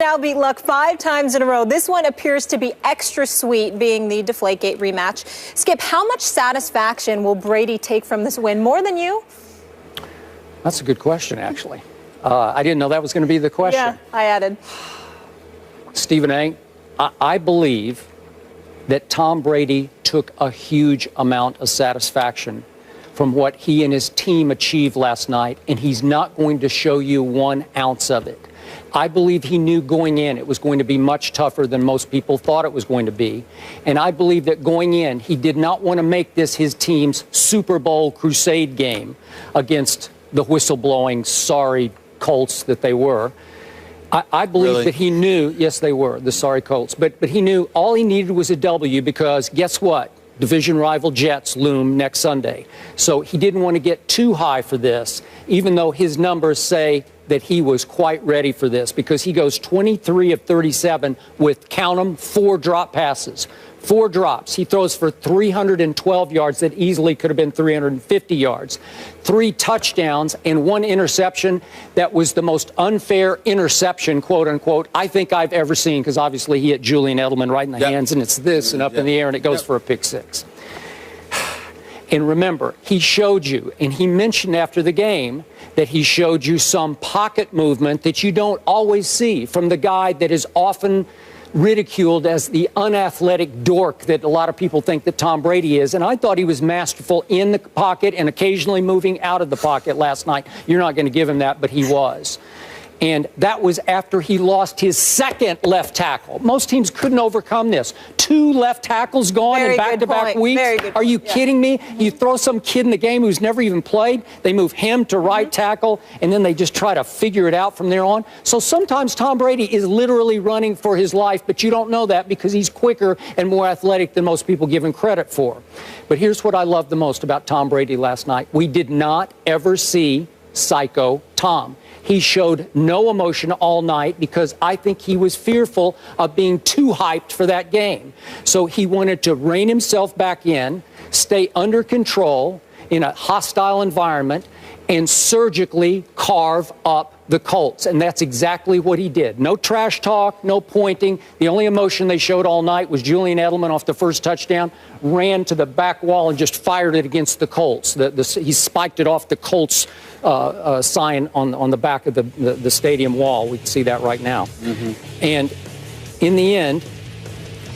now beat Luck 5 times in a row. This one appears to be extra sweet, being the Deflategate rematch. Skip, how much satisfaction will Brady take from this win? More than you? That's a good question, actually. I didn't know that was going to be the question. Yeah, I added. Stephen A., I believe that Tom Brady took a huge amount of satisfaction from what he and his team achieved last night, and he's not going to show you 1 ounce of it. I believe he knew going in it was going to be much tougher than most people thought it was going to be. And I believe that going in, he did not want to make this his team's Super Bowl crusade game against the whistleblowing, sorry Colts that they were. I believe that he knew, yes, they were, the sorry Colts, but he knew all he needed was a W because guess what? Division rival Jets loom next Sunday. So he didn't want to get too high for this, even though his numbers say that he was quite ready for this because he goes 23 of 37 with, count them, 4 drop passes. 4 drops. He throws for 312 yards that easily could have been 350 yards. 3 touchdowns and 1 interception that was the most unfair interception, quote unquote, I think I've ever seen because obviously he hit Julian Edelman right in the hands and it's this and up in the air and it goes for a pick 6. And remember, he showed you, and he mentioned after the game that he showed you some pocket movement that you don't always see from the guy that is often ridiculed as the unathletic dork that a lot of people think that Tom Brady is. And I thought he was masterful in the pocket and occasionally moving out of the pocket last night. You're not going to give him that, but he was. And that was after he lost his 2nd left tackle. Most teams couldn't overcome this. 2 left tackles gone in back-to-back weeks. Are you kidding me? You throw some kid in the game who's never even played, they move him to right tackle, and then they just try to figure it out from there on. So sometimes Tom Brady is literally running for his life, but you don't know that because he's quicker and more athletic than most people give him credit for. But here's what I love the most about Tom Brady last night. We did not ever see Psycho Tom. He showed no emotion all night because I think he was fearful of being too hyped for that game. So he wanted to rein himself back in, stay under control in a hostile environment, and surgically carve up the Colts. And that's exactly what he did. No trash talk, no pointing. The only emotion they showed all night was Julian Edelman off the first touchdown, ran to the back wall and just fired it against the Colts. He spiked it off the Colts sign on the back of the stadium wall. We can see that right now. And in the end,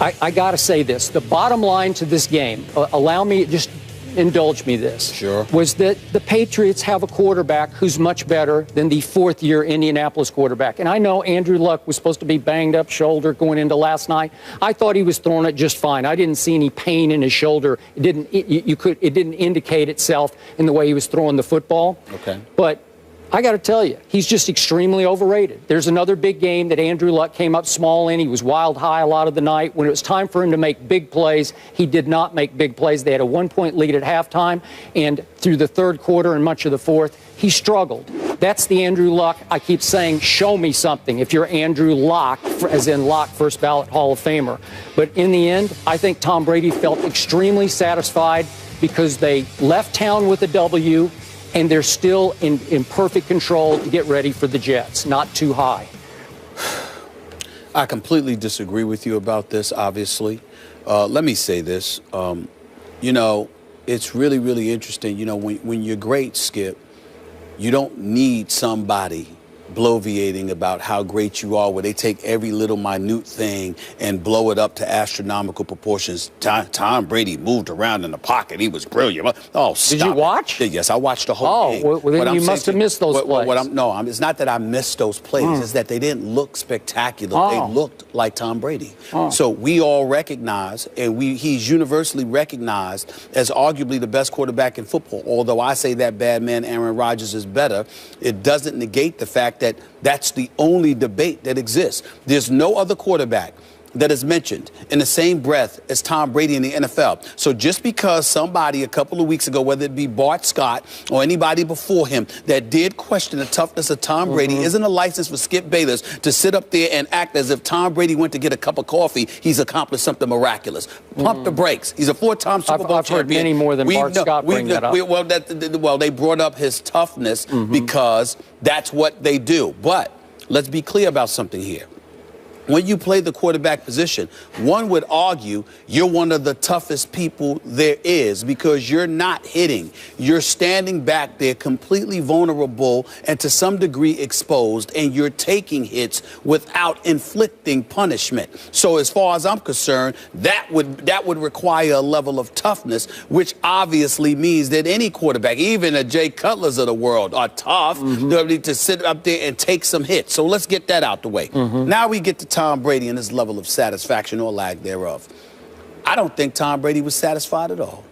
I got to say this. The bottom line to this game, allow me, just indulge me this, was that the Patriots have a quarterback who's much better than the 4th-year Indianapolis quarterback. And I know Andrew Luck was supposed to be banged up shoulder going into last night. I thought he was throwing it just fine. I didn't see any pain in his shoulder. It didn't indicate itself in the way he was throwing the football. But I got to tell you, he's just extremely overrated. There's another big game that Andrew Luck came up small in. He was wild high a lot of the night. When it was time for him to make big plays, he did not make big plays. They had a 1-point lead at halftime, and through the 3rd quarter and much of the 4th, he struggled. That's the Andrew Luck. I keep saying, show me something if you're Andrew Luck, as in Luck, first ballot Hall of Famer. But in the end, I think Tom Brady felt extremely satisfied because they left town with a W, and they're still in perfect control to get ready for the Jets, not too high. I completely disagree with you about this, obviously. Let me say this. You know, it's really, really interesting. You know, when you're great, Skip, you don't need somebody bloviating about how great you are, where they take every little minute thing and blow it up to astronomical proportions. Tom Brady moved around in the pocket. He was brilliant. Oh, stop. Did you watch? Yes, I watched the whole game. Well, then you must have missed those plays. It's not that I missed those plays. It's that they didn't look spectacular. They looked like Tom Brady. So we all recognize, and he's universally recognized as arguably the best quarterback in football. Although I say that bad man Aaron Rodgers is better, it doesn't negate the fact that that's the only debate that exists. There's no other quarterback that is mentioned in the same breath as Tom Brady in the NFL. So just because somebody a couple of weeks ago, whether it be Bart Scott or anybody before him, that did question the toughness of Tom Brady, isn't a license for Skip Bayless to sit up there and act as if Tom Brady went to get a cup of coffee, he's accomplished something miraculous. Pump the brakes. He's a 4-time Super Bowl champion. I've heard many more than Bart Scott bring that up. Well, they brought up his toughness because that's what they do. But let's be clear about something here. when you play the quarterback position, one would argue you're one of the toughest people there is because you're not hitting. You're standing back there completely vulnerable and to some degree exposed, and you're taking hits without inflicting punishment. So as far as I'm concerned, that would require a level of toughness, which obviously means that any quarterback, even the Jay Cutlers of the world, are tough to sit up there and take some hits. So let's get that out the way. Now we get to Tom Brady and his level of satisfaction or lack thereof. I don't think Tom Brady was satisfied at all.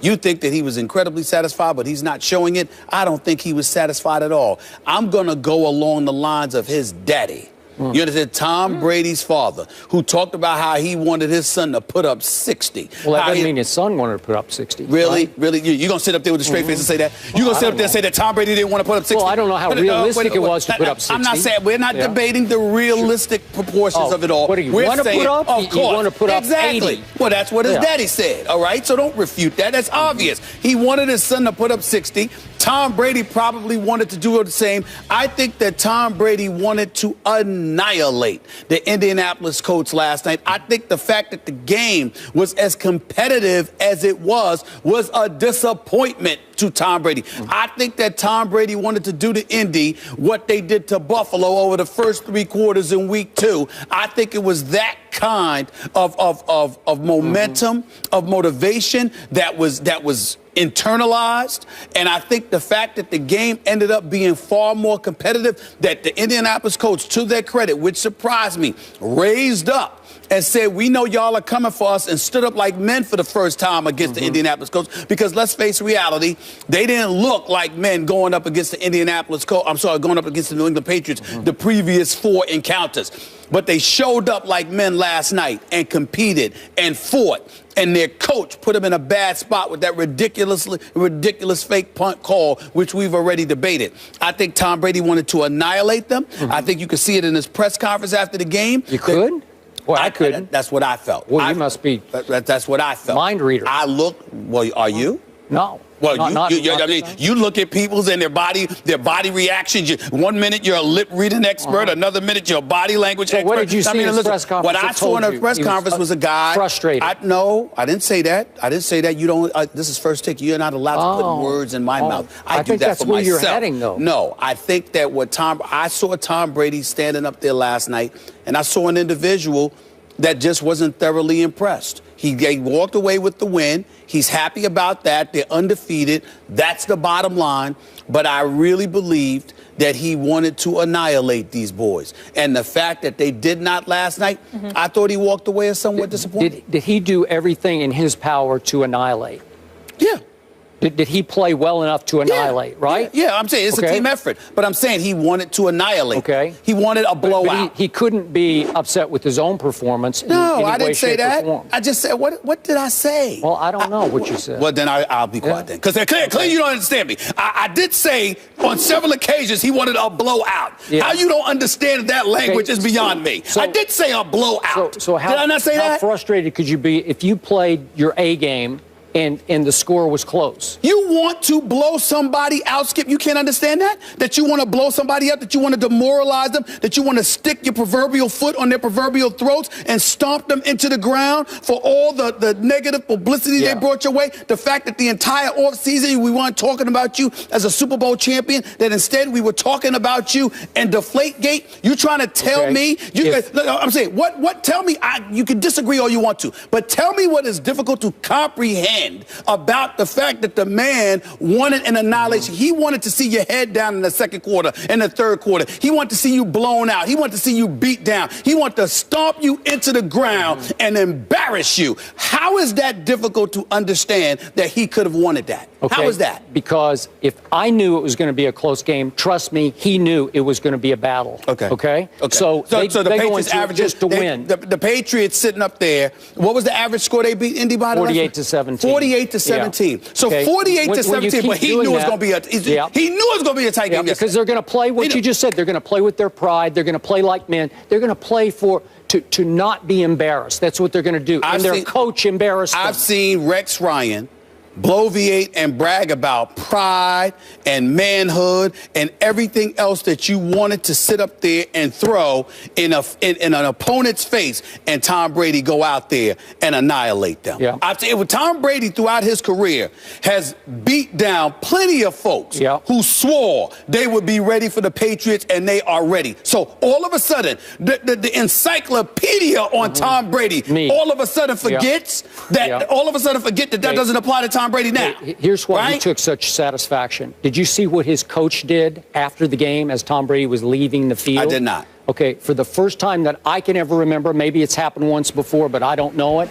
You think that he was incredibly satisfied, but he's not showing it. I don't think he was satisfied at all. I'm going to go along the lines of his daddy. You understand? Tom Brady's father, who talked about how he wanted his son to put up 60. Well, that doesn't mean his son wanted to put up 60. Really? Right? Really? You're going to sit up there with a straight face and say that? You're going to sit up there and say that Tom Brady didn't want to put up 60? Well, I don't know how realistic it was to put up 60. I'm not saying, we're not debating the realistic proportions of it all. What do you want to put up? Of course. You want to put up exactly. 80. Well, that's what his daddy said, all right? So don't refute that. That's obvious. He wanted his son to put up 60. Tom Brady probably wanted to do the same. I think that Tom Brady wanted to annihilate the Indianapolis Colts last night. I think the fact that the game was as competitive as it was a disappointment to Tom Brady. I think that Tom Brady wanted to do to Indy what they did to Buffalo over the first 3 quarters in week 2. I think it was that kind of momentum, of motivation that was internalized. And I think the fact that the game ended up being far more competitive, that the Indianapolis Colts, to their credit, which surprised me, raised up and said, we know y'all are coming for us, and stood up like men for the first time against the Indianapolis Colts. Because let's face reality, they didn't look like men going up against the Indianapolis Colts. I'm sorry, going up against the New England Patriots the previous 4 encounters. But they showed up like men last night and competed and fought. And their coach put them in a bad spot with that ridiculous fake punt call, which we've already debated. I think Tom Brady wanted to annihilate them. I think you could see it in his press conference after the game. You could? Well, I couldn't. That's what I felt. Well, you must be. That's what I felt. Mind reader. I look. Well, are you? No. Well, I mean, you look at people's and their body reactions. 1 minute you're a lip reading expert, another minute you're a body language expert. What did you see in his press conference? What I saw in a press conference was a guy frustrated. No, I didn't say that. I didn't say that. You don't. This is first take. You're not allowed to put words in my mouth. I do think that that's for where myself. You're heading, though. No, I think that I saw Tom Brady standing up there last night, and I saw an individual that just wasn't thoroughly impressed. He walked away with the win. He's happy about that. They're undefeated. That's the bottom line. But I really believed that he wanted to annihilate these boys. And the fact that they did not last night, I thought he walked away as somewhat disappointed. Did he do everything in his power to annihilate? Yeah. Did he play well enough to annihilate, right? Yeah, I'm saying it's a team effort. But I'm saying he wanted to annihilate. Okay. He wanted a blowout. But he couldn't be upset with his own performance. No, I didn't say that. Form. I just said, what did I say? Well, I don't know what you said. Well, then I'll be quiet then. Because clearly you don't understand me. I did say on several occasions he wanted a blowout. Yeah. How you don't understand that language is beyond me. So, I did say a blowout. So how, did I not say that? How frustrated could you be if you played your A game and the score was close? You want to blow somebody out, Skip? You can't understand that? That you want to blow somebody up, that you want to demoralize them, that you want to stick your proverbial foot on their proverbial throats and stomp them into the ground for all the negative publicity they brought your way? The fact that the entire offseason we weren't talking about you as a Super Bowl champion, that instead we were talking about you and Deflategate? You trying to tell me? I'm saying, what? Tell me, you can disagree all you want to, but tell me what is difficult to comprehend about the fact that the man wanted an annihilation. He wanted to see your head down in the second quarter and the third quarter. He wanted to see you blown out. He wanted to see you beat down. He wanted to stomp you into the ground and embarrass you. How is that difficult to understand that he could have wanted that? Okay. How is that? Because if I knew it was going to be a close game, trust me, he knew it was going to be a battle. Okay. So the Patriots average just to win. The Patriots sitting up there. What was the average score they beat Indy by? 48-17. 48-17. Yeah. So 48-17, but he knew it was going to be he knew it was going to be a tight game. Because they're going to play what you just said. They're going to play with their pride. They're going to play like men. They're going to play to not be embarrassed. That's what they're going to do. And their coach embarrassed them. I've seen Rex Ryan bloviate and brag about pride and manhood and everything else that you wanted to sit up there and throw in an opponent's face, and Tom Brady go out there and annihilate them. Yeah. I've said, well, Tom Brady throughout his career has beat down plenty of folks who swore they would be ready for the Patriots, and they are ready. So all of a sudden, the encyclopedia on Tom Brady all of a sudden forgets that that doesn't apply to Tom Brady now. Here's why he took such satisfaction. Did you see what his coach did after the game as Tom Brady was leaving the field? I did not. Okay, for the first time that I can ever remember, maybe it's happened once before, but I don't know it,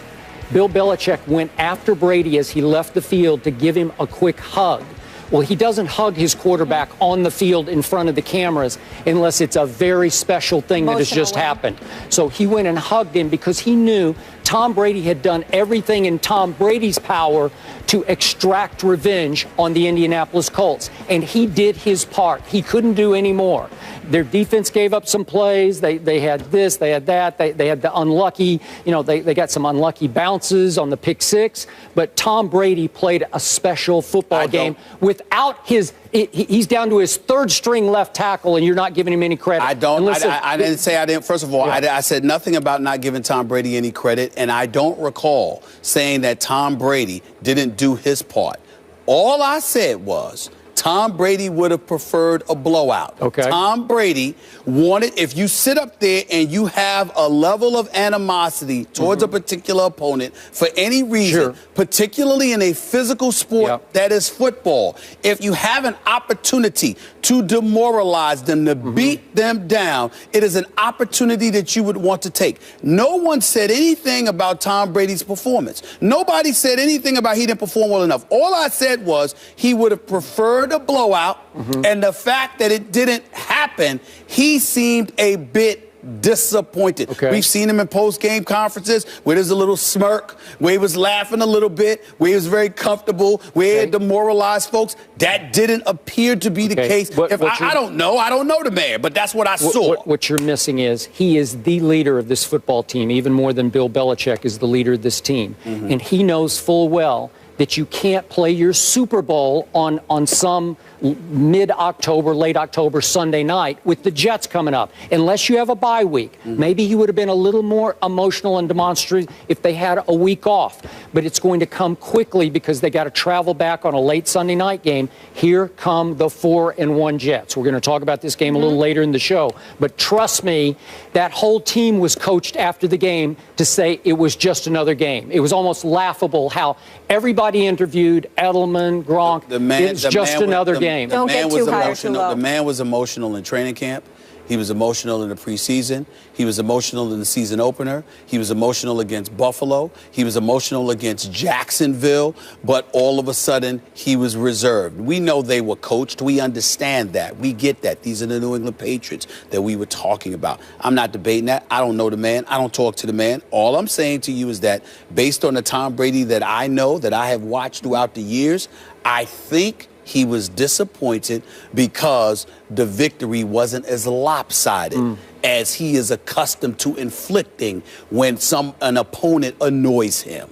Bill Belichick went after Brady as he left the field to give him a quick hug. Well, he doesn't hug his quarterback on the field in front of the cameras unless it's a very special thing that has just happened. So he went and hugged him because he knew Tom Brady had done everything in Tom Brady's power to extract revenge on the Indianapolis Colts. And he did his part. He couldn't do any more. Their defense gave up some plays. They had this, they had that. They had the unlucky, they got some unlucky bounces on the pick six. But Tom Brady played a special football game without he's down to his third string left tackle, and you're not giving him any credit. I didn't say I didn't. First of all, I said nothing about not giving Tom Brady any credit, and I don't recall saying that Tom Brady didn't do his part. All I said was Tom Brady would have preferred a blowout. Okay. Tom Brady wanted, if you sit up there and you have a level of animosity towards a particular opponent for any reason, particularly in a physical sport that is football, if you have an opportunity to demoralize them, to beat them down, it is an opportunity that you would want to take. No one said anything about Tom Brady's performance. Nobody said anything about he didn't perform well enough. All I said was he would have preferred a blowout, and the fact that it didn't happen, he seemed a bit disappointed. We've seen him in post-game conferences where there's a little smirk, where he was laughing a little bit, where he was very comfortable, where he had demoralized folks. That didn't appear to be the case. I don't know the man, but that's what I saw. What you're missing is he is the leader of this football team, even more than Bill Belichick is the leader of this team. And he knows full well that you can't play your Super Bowl on some mid-October, late October Sunday night with the Jets coming up, unless you have a bye week. Maybe he would have been a little more emotional and demonstrative if they had a week off. But it's going to come quickly because they got to travel back on a late Sunday night game. Here come the 4-1 Jets. We're going to talk about this game a little later in the show. But trust me, that whole team was coached after the game to say it was just another game. It was almost laughable how everybody interviewed, Edelman, Gronk, it's just another game. Don't get too high or too low. The man was emotional in training camp. He was emotional in the preseason. He was emotional in the season opener. He was emotional against Buffalo. He was emotional against Jacksonville. But all of a sudden, he was reserved. We know they were coached. We understand that. We get that. These are the New England Patriots that we were talking about. I'm not debating that. I don't know the man. I don't talk to the man. All I'm saying to you is that based on the Tom Brady that I know, that I have watched throughout the years, I think he was disappointed because the victory wasn't as lopsided as he is accustomed to inflicting when an opponent annoys him.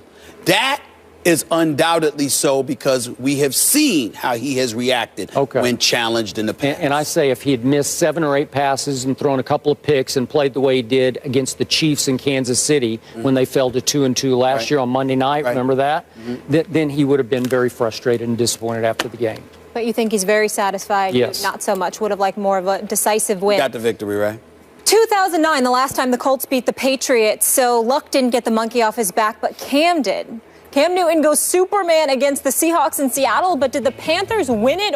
That is undoubtedly so because we have seen how he has reacted when challenged in the past. And I say if he had missed 7 or 8 passes and thrown a couple of picks and played the way he did against the Chiefs in Kansas City when they fell to 2-2 last year on Monday night, remember that? Then he would have been very frustrated and disappointed after the game. But you think he's very satisfied? Yes. Not so much. Would have liked more of a decisive win. Got the victory, right? 2009, the last time the Colts beat the Patriots, so Luck didn't get the monkey off his back, but Cam did. Cam Newton goes Superman against the Seahawks in Seattle, but did the Panthers win it